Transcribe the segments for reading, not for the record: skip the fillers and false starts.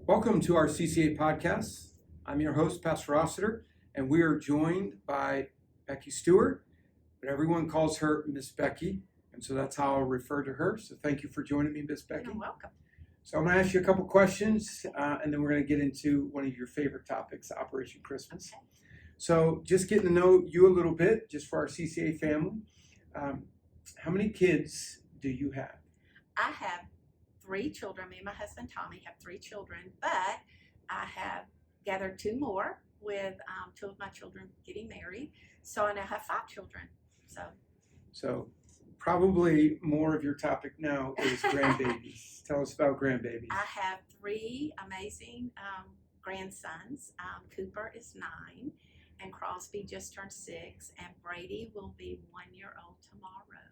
Welcome to our CCA Podcast. I'm your host, Pastor Rossiter, and we are joined by Becky Stewart, but everyone calls her Miss Becky, and so that's how I'll refer to her. So thank you for joining me, Miss Becky. You're welcome. So I'm going to ask you a couple questions, and then we're going to get into one of your favorite topics, Operation Christmas. Okay. So just getting to know you a little bit, just for our CCA family. How many kids do you have? I have 3 children. Me and my husband Tommy have 3 children, but I have gathered 2 more with 2 of my children getting married. So I now have 5 children. So probably more of your topic now is grandbabies. Tell us about grandbabies. I have 3 amazing grandsons. Cooper is 9, and Crosby just turned 6, and Brady will be 1 year old tomorrow.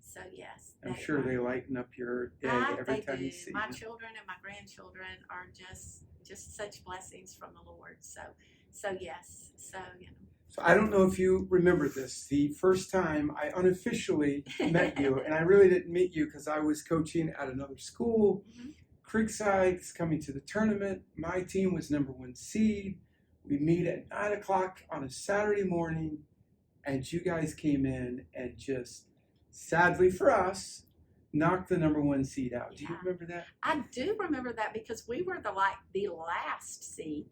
So yes, I'm sure they lighten up your day every time you see my them. children and my grandchildren are just such blessings from the Lord. So yes. So So I don't know if you remember this. The first time I unofficially met you, and I really didn't meet you because I was coaching at another school. Creekside is coming to the tournament. My team was number 1 seed. We meet at 9 o'clock on a Saturday morning, and you guys came in and just, sadly for us, knocked the number 1 seed out. Do you remember that? I do remember that because we were the last seed.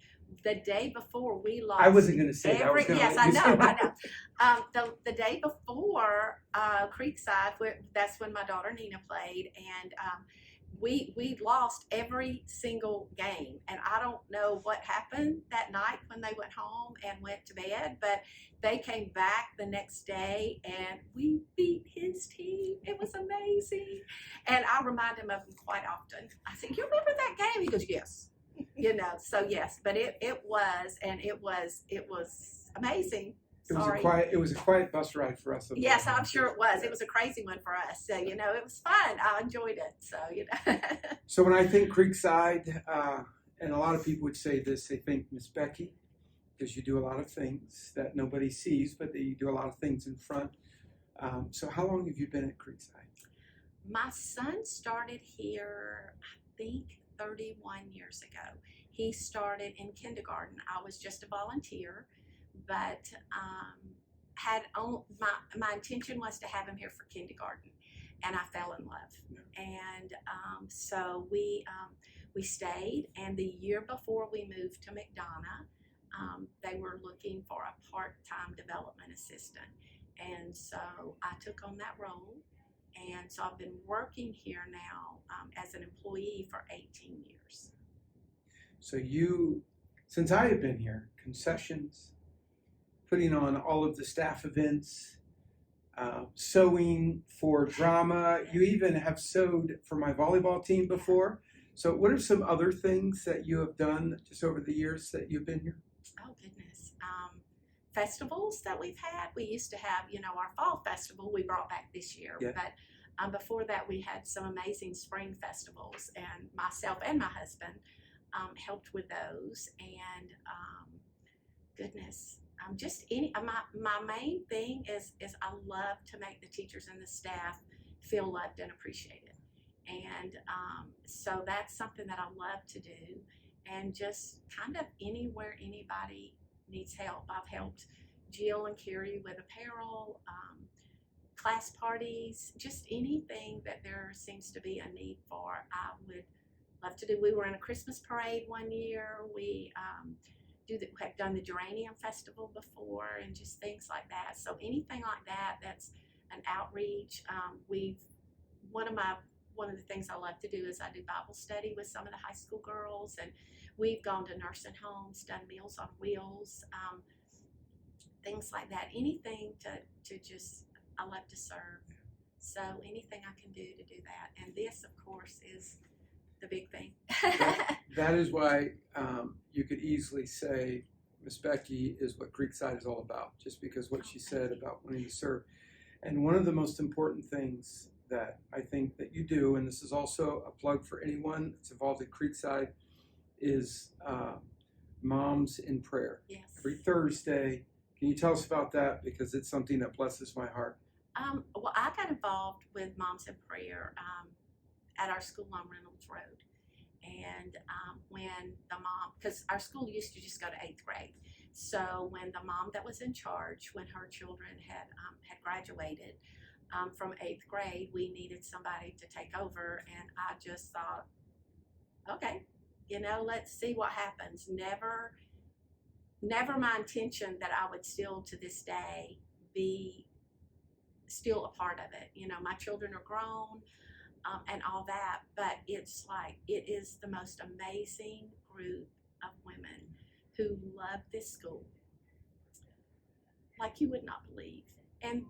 The day before we lost. I wasn't going to say that. Yes, I know. The day before Creekside, that's when my daughter Nina played, and we lost every single game. And I don't know what happened that night when they went home and went to bed, but they came back the next day and we beat his team. It was amazing. And I remind him of him quite often. I said, "You remember that game?" He goes, "Yes." So yes, but it was amazing. It was a quiet bus ride for us. Yes, I'm sure it was. It was a crazy one for us. So, it was fun. I enjoyed it. So, So when I think Creekside, and a lot of people would say this, they think Miss Becky, because you do a lot of things that nobody sees, but you do a lot of things in front. So how long have you been at Creekside? My son started here, I think, 31 years ago. He started in kindergarten. I was just a volunteer, but my intention was to have him here for kindergarten, and I fell in love. Yeah. And so we stayed, and the year before we moved to McDonough, they were looking for a part-time development assistant, and so I took on that role. And so I've been working here now as an employee for 18 years. So since I have been here, concessions, putting on all of the staff events, sewing for drama. You even have sewed for my volleyball team before. So what are some other things that you have done just over the years that you've been here? Oh, goodness. Festivals that we've had. We used to have, our fall festival we brought back this year. Yeah. But before that, we had some amazing spring festivals, and myself and my husband helped with those. And my main thing is I love to make the teachers and the staff feel loved and appreciated. And so that's something that I love to do. And just kind of anywhere anybody needs help. I've helped Jill and Carrie with apparel, class parties, just anything that there seems to be a need for, I would love to do. We were in a Christmas parade one year. We have done the Geranium Festival before, and just things like that. So anything like that, that's an outreach. One of the things I love to do is I do Bible study with some of the high school girls, and we've gone to nursing homes, done Meals on Wheels, things like that. Anything to just, I love to serve. So anything I can do to do that. And this, of course, is the big thing. That is why you could easily say Miss Becky is what Creekside is all about, just because what she said about wanting to serve. And one of the most important things that I think that you do, and this is also a plug for anyone that's involved at Creekside, is Moms in Prayer. Yes. Every Thursday. Can you tell us about that? Because it's something that blesses my heart. Well, I got involved with Moms in Prayer at our school on Reynolds Road. And when the mom, because our school used to just go to 8th grade, so when the mom that was in charge, when her children had graduated from 8th grade, we needed somebody to take over, and I just thought, okay, let's see what happens. Never my intention that I would still to this day be still a part of it. My children are grown and all that, but it's like it is the most amazing group of women who love this school like you would not believe. And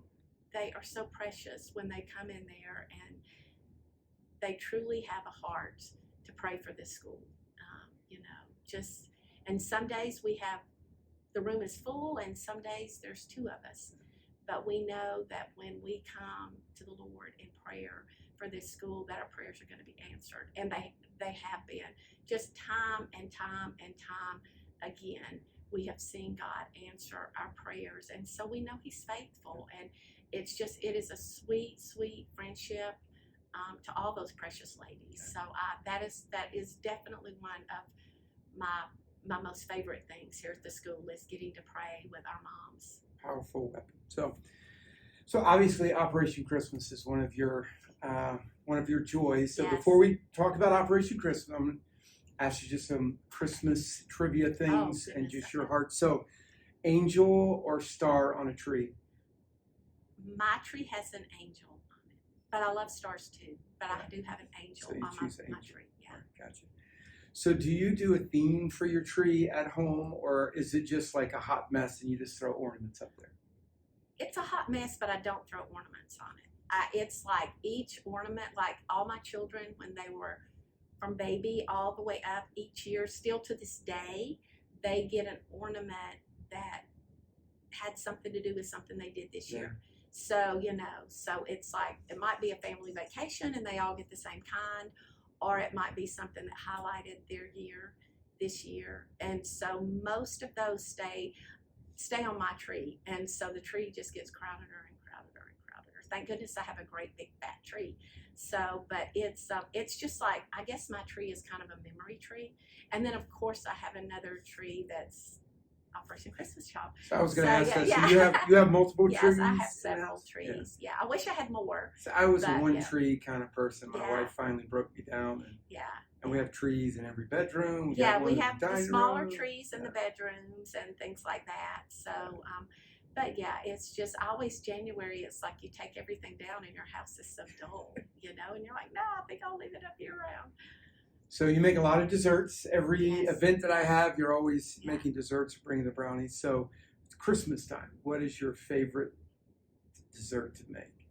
they are so precious when they come in there, and they truly have a heart to pray for this school. And some days the room is full, and some days there's 2 of us. But we know that when we come to the Lord in prayer for this school, that our prayers are going to be answered. And they have been. Just time and time and time again, we have seen God answer our prayers. And so we know He's faithful. And it is a sweet, sweet friendship to all those precious ladies. So that is definitely one of my most favorite things here at the school, is getting to pray with our moms. Powerful weapon. So obviously Operation Christmas is one of your joys. So Yes. Before we talk about Operation Christmas, I'm going to ask you just some Christmas trivia things and goodness. just your heart. So, angel or star on a tree? My tree has an angel on it, but I love stars too. But I do have an angel So you on choose my angel. tree. Yeah. Gotcha. So do you do a theme for your tree at home, or is it just like a hot mess and you just throw ornaments up there? It's a hot mess, but I don't throw ornaments on it. It's like each ornament, like all my children, when they were from baby all the way up, each year, still to this day, they get an ornament that had something to do with something they did this year. So, so it's like, it might be a family vacation and they all get the same kind, or it might be something that highlighted their year this year. And so most of those stay on my tree. And so the tree just gets crowded and crowded and crowded. Thank goodness I have a great big fat tree. So, but it's just like, I guess my tree is kind of a memory tree. And then of course I have another tree that's Operation Christmas Child. So I was going to ask that. Yeah. So you have multiple trees? Yes, I have several trees. Yeah. I wish I had more. So I was a But, one tree kind of person. My Yeah. wife finally broke me down. Yeah. And we have trees in every bedroom. Yeah, got one we in have the dining smaller room. trees in Yeah. the bedrooms and things like that. So, but yeah, it's just always January. It's like you take everything down and your house is so dull, and you're like, no, I think I'll leave it up year round. So you make a lot of desserts. Every Yes. event that I have, you're always Yeah. making desserts, bringing the brownies. So it's Christmas time. What is your favorite dessert to make?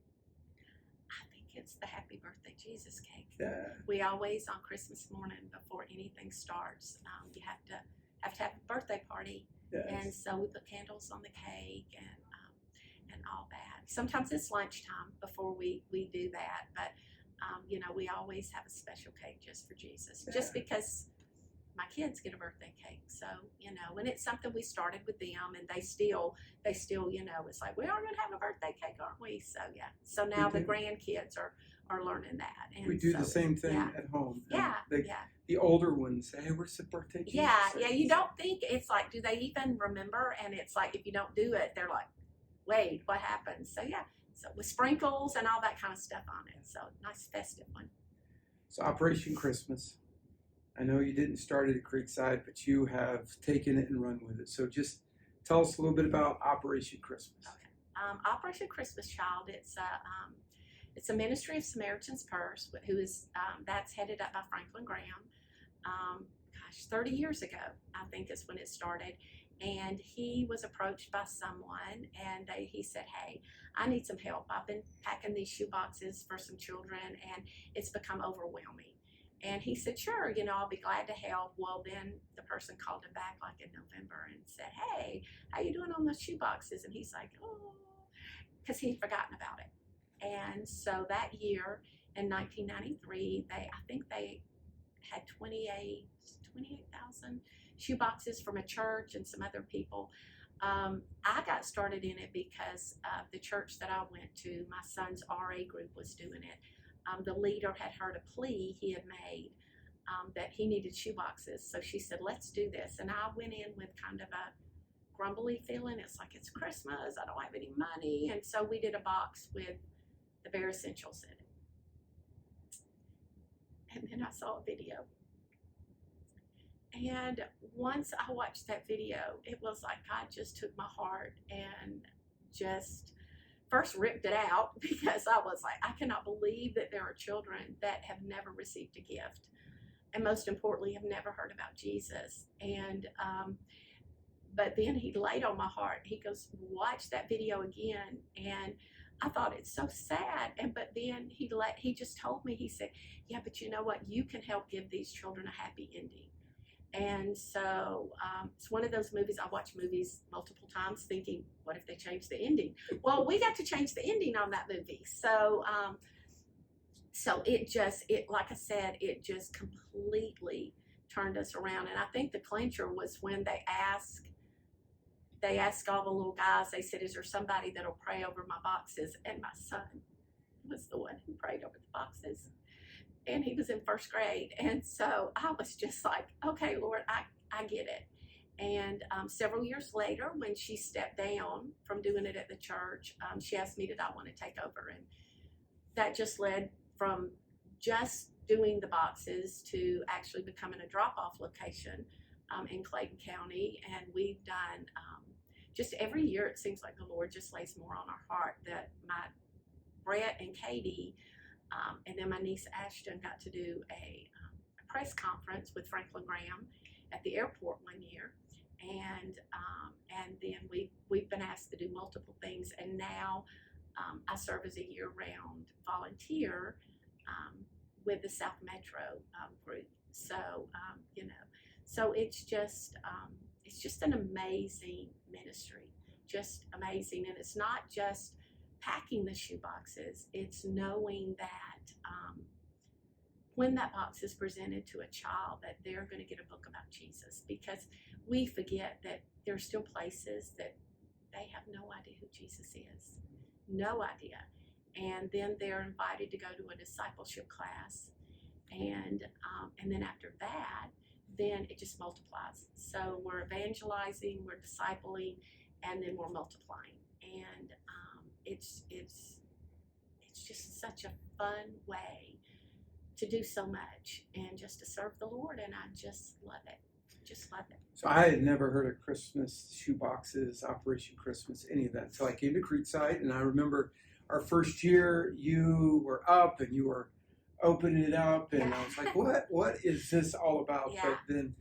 I think it's the Happy Birthday Jesus cake. Yeah. We always on Christmas morning before anything starts, you have to have a birthday party, and Yes. so we put candles on the cake and all that. Sometimes it's lunchtime before we do that, but we always have a special cake just for Jesus, just because my kids get a birthday cake. So, and it's something we started with them, and they still, it's like, we are going to have a birthday cake, aren't we? So, yeah. So now the do. grandkids are learning that. And We do so the same thing yeah. at home. And Yeah, the older ones say, hey, where's the birthday cake? yeah. You don't think, it's like, do they even remember? And it's like, if you don't do it, they're like, wait, what happened? So, yeah. So with sprinkles and all that kind of stuff on it. So nice festive one. So Operation Christmas. I know you didn't start it at Creekside, but you have taken it and run with it. So just tell us a little bit about Operation Christmas. Okay. Operation Christmas Child. It's a ministry of Samaritan's Purse, who is that's headed up by Franklin Graham. 30 years ago, I think is when it started. And he was approached by someone, and he said, hey, I need some help. I've been packing these shoe boxes for some children, and it's become overwhelming. And he said, sure, I'll be glad to help. Well, then the person called him back like in November and said, hey, how you doing on those shoe boxes? And he's like, oh, because he'd forgotten about it. And so that year in 1993, I think they had 28,000 shoe boxes from a church and some other people. I got started in it because the church that I went to, my son's RA group was doing it. The leader had heard a plea he had made that he needed shoe boxes. So she said, let's do this. And I went in with kind of a grumbly feeling. It's like, it's Christmas, I don't have any money. And so we did a box with the bare essentials in it. And then I saw a video. And once I watched that video, it was like God just took my heart and just first ripped it out, because I was like, I cannot believe that there are children that have never received a gift, and most importantly, have never heard about Jesus. And but then he laid on my heart, he goes, watch that video again. And I thought, it's so sad. But then he just told me, he said, yeah, but you know what, you can help give these children a happy ending. And so it's one of those movies. I watch movies multiple times thinking, what if they change the ending? Well, we got to change the ending on that movie. So so it like I said, it just completely turned us around. And I think the clincher was when they asked all the little guys, they said, is there somebody that'll pray over my boxes? And my son was the one who prayed over the boxes. And he was in first grade. And so I was just like, okay, Lord, I get it. And several years later, when she stepped down from doing it at the church, she asked me, did I want to take over? And that just led from just doing the boxes to actually becoming a drop-off location in Clayton County. And we've done, just every year, it seems like the Lord just lays more on our heart. That my Brett and Katie, and then my niece Ashton got to do a press conference with Franklin Graham at the airport one year, and then we've been asked to do multiple things, and now I serve as a year-round volunteer with the South Metro group. So so it's just an amazing ministry, just amazing, and it's not just packing the shoe boxes, it's knowing that when that box is presented to a child, that they're going to get a book about Jesus, because we forget that there are still places that they have no idea who Jesus is, no idea. And then they're invited to go to a discipleship class, and then after that, then it just multiplies. So we're evangelizing, we're discipling, and then we're multiplying. And it's just such a fun way to do so much and just to serve the Lord, and I just love it. Just love it. So I had never heard of Christmas shoe boxes, Operation Christmas, any of that until I came to Creekside. And I remember our first year, you were up and you were opening it up, and I was like, what is this all about? Yeah. But then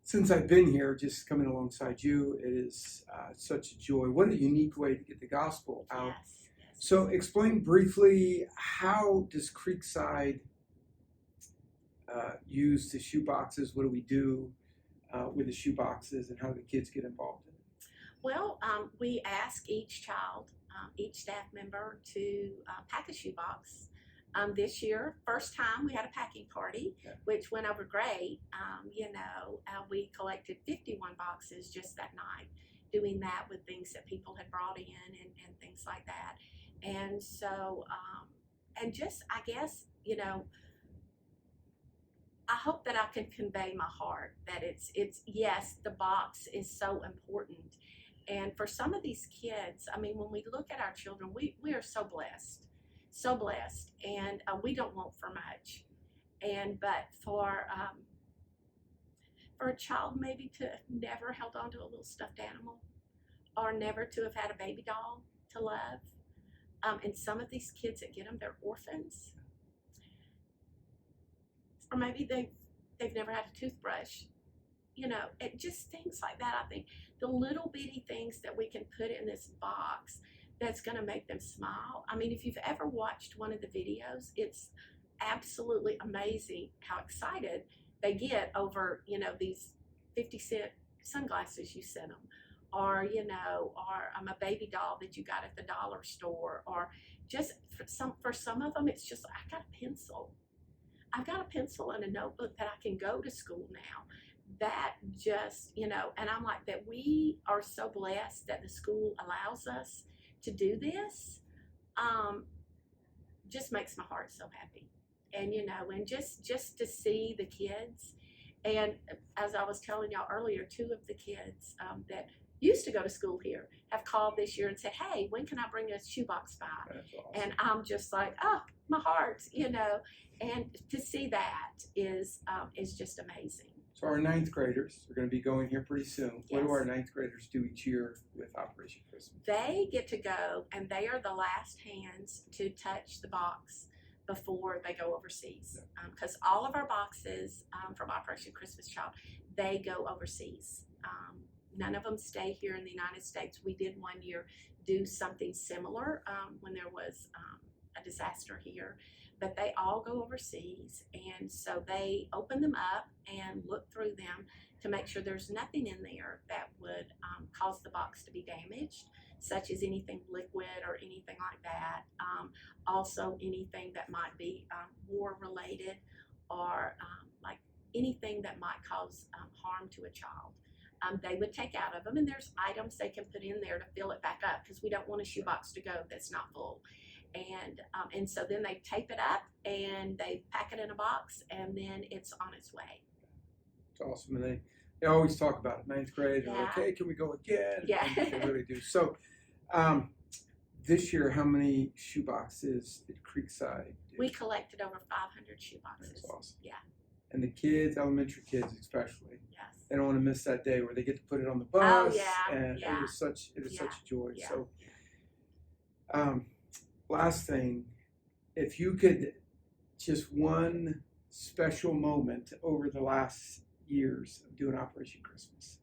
since I've been here, just coming alongside you, it is such a joy. What a unique way to get the gospel out. Yes. So explain briefly, how does Creekside use the shoe boxes? What do we do with the shoe boxes, and how do the kids get involved in it? Well, we ask each child, each staff member to pack a shoe box. This year, first time, we had a packing party, which went over great. We collected 51 boxes just that night, doing that with things that people had brought in and things like that. And so, and just, I guess, I hope that I can convey my heart that it's yes, the box is so important. And for some of these kids, I mean, when we look at our children, we are so blessed, and we don't want for much. But for a child maybe to have never held on to a little stuffed animal, or never to have had a baby doll to love, and some of these kids that get them, they're orphans. Or maybe they've never had a toothbrush, it just things like that. I think the little bitty things that we can put in this box that's going to make them smile. I mean, if you've ever watched one of the videos, it's absolutely amazing how excited they get over, these 50-cent sunglasses you sent them, or a baby doll that you got at the dollar store, or just for some of them, it's just, I've got a pencil and a notebook that I can go to school now. That just, and I'm like, that we are so blessed that the school allows us to do this, just makes my heart so happy. and and just to see the kids. And as I was telling y'all earlier, two of the kids that used to go to school here have called this year and said, hey, when can I bring a shoebox by? That's awesome. And I'm just like, oh, my heart, and to see that is just amazing. So our ninth graders are going to be going here pretty soon. What do Yes. our ninth graders do each year with Operation Christmas? They get to go, and they are the last hands to touch the box before they go overseas. Because all of our boxes from Operation Christmas Child, they go overseas. None of them stay here in the United States. We did one year do something similar when there was a disaster here, but they all go overseas, and so they open them up and look through them to make sure there's nothing in there that would cause the box to be damaged, such as anything liquid or anything like that. Also anything that might be war related, or like anything that might cause harm to a child. They would take out of them, and there's items they can put in there to fill it back up, because we don't want a shoebox to go that's not full. And so then they tape it up and they pack it in a box, and then it's on its way. It's awesome. And they always talk about it. Ninth grade, Yeah. okay, can we go again? Yeah. And they really do. So this year, how many shoeboxes did Creekside do? We collected over 500 shoeboxes. That's awesome. Yeah. And the kids, elementary kids especially, Yes. they don't want to miss that day where they get to put it on the bus. Oh, yeah, And yeah. it is such Yeah, a joy. yeah. So last thing, if you could, just one special moment over the last years of doing Operation Christmas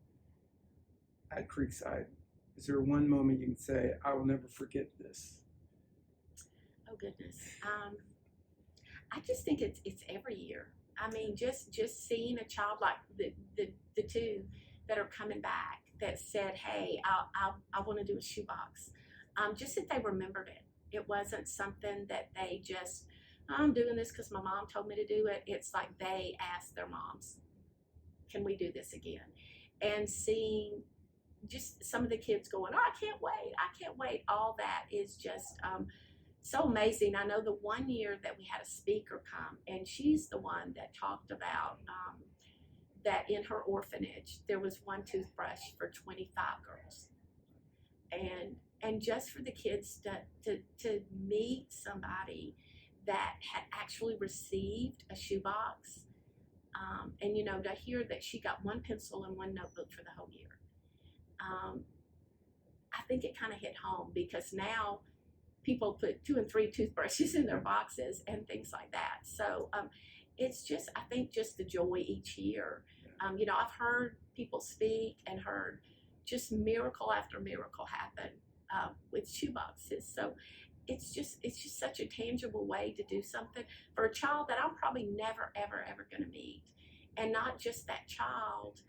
at Creekside, is there one moment you can say, I will never forget this? Oh goodness. I just think it's every year. I mean, just seeing a child like the two that are coming back that said, hey, I want to do a shoebox. Just that they remembered it. It wasn't something that they just, I'm doing this because my mom told me to do it. It's like they asked their moms, can we do this again? And seeing just some of the kids going, oh, I can't wait. All that is just so amazing. I know the one year that we had a speaker come, and she's the one that talked about that in her orphanage there was one toothbrush for 25 girls, and just for the kids to meet somebody that had actually received a shoebox, and to hear that she got one pencil and one notebook for the whole year. I think it kind of hit home, because now people put 2 and 3 toothbrushes in their boxes and things like that. So it's just, I think, just the joy each year. I've heard people speak and heard just miracle after miracle happen with shoeboxes. So it's just such a tangible way to do something for a child that I'm probably never, ever, ever going to meet. And not just that child,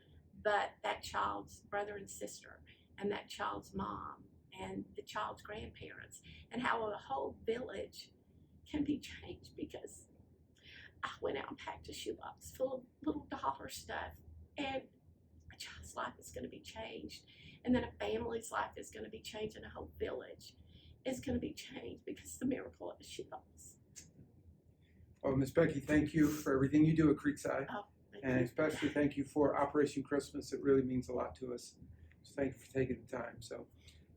but that child's brother and sister, and that child's mom, and the child's grandparents, and how a whole village can be changed because I went out and packed a shoebox full of little dollar stuff, and a child's life is going to be changed, and then a family's life is going to be changed, and a whole village is going to be changed because of the miracle of a shoebox. Oh, Miss Becky, thank you for everything you do at Creekside. Oh, thank And you. especially thank you for Operation Christmas. It really means a lot to us. So thank you for taking the time. So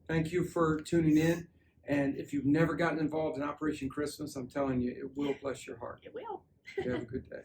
thank you for tuning in. And if you've never gotten involved in Operation Christmas, I'm telling you, it will bless your heart. It will. You have a good day.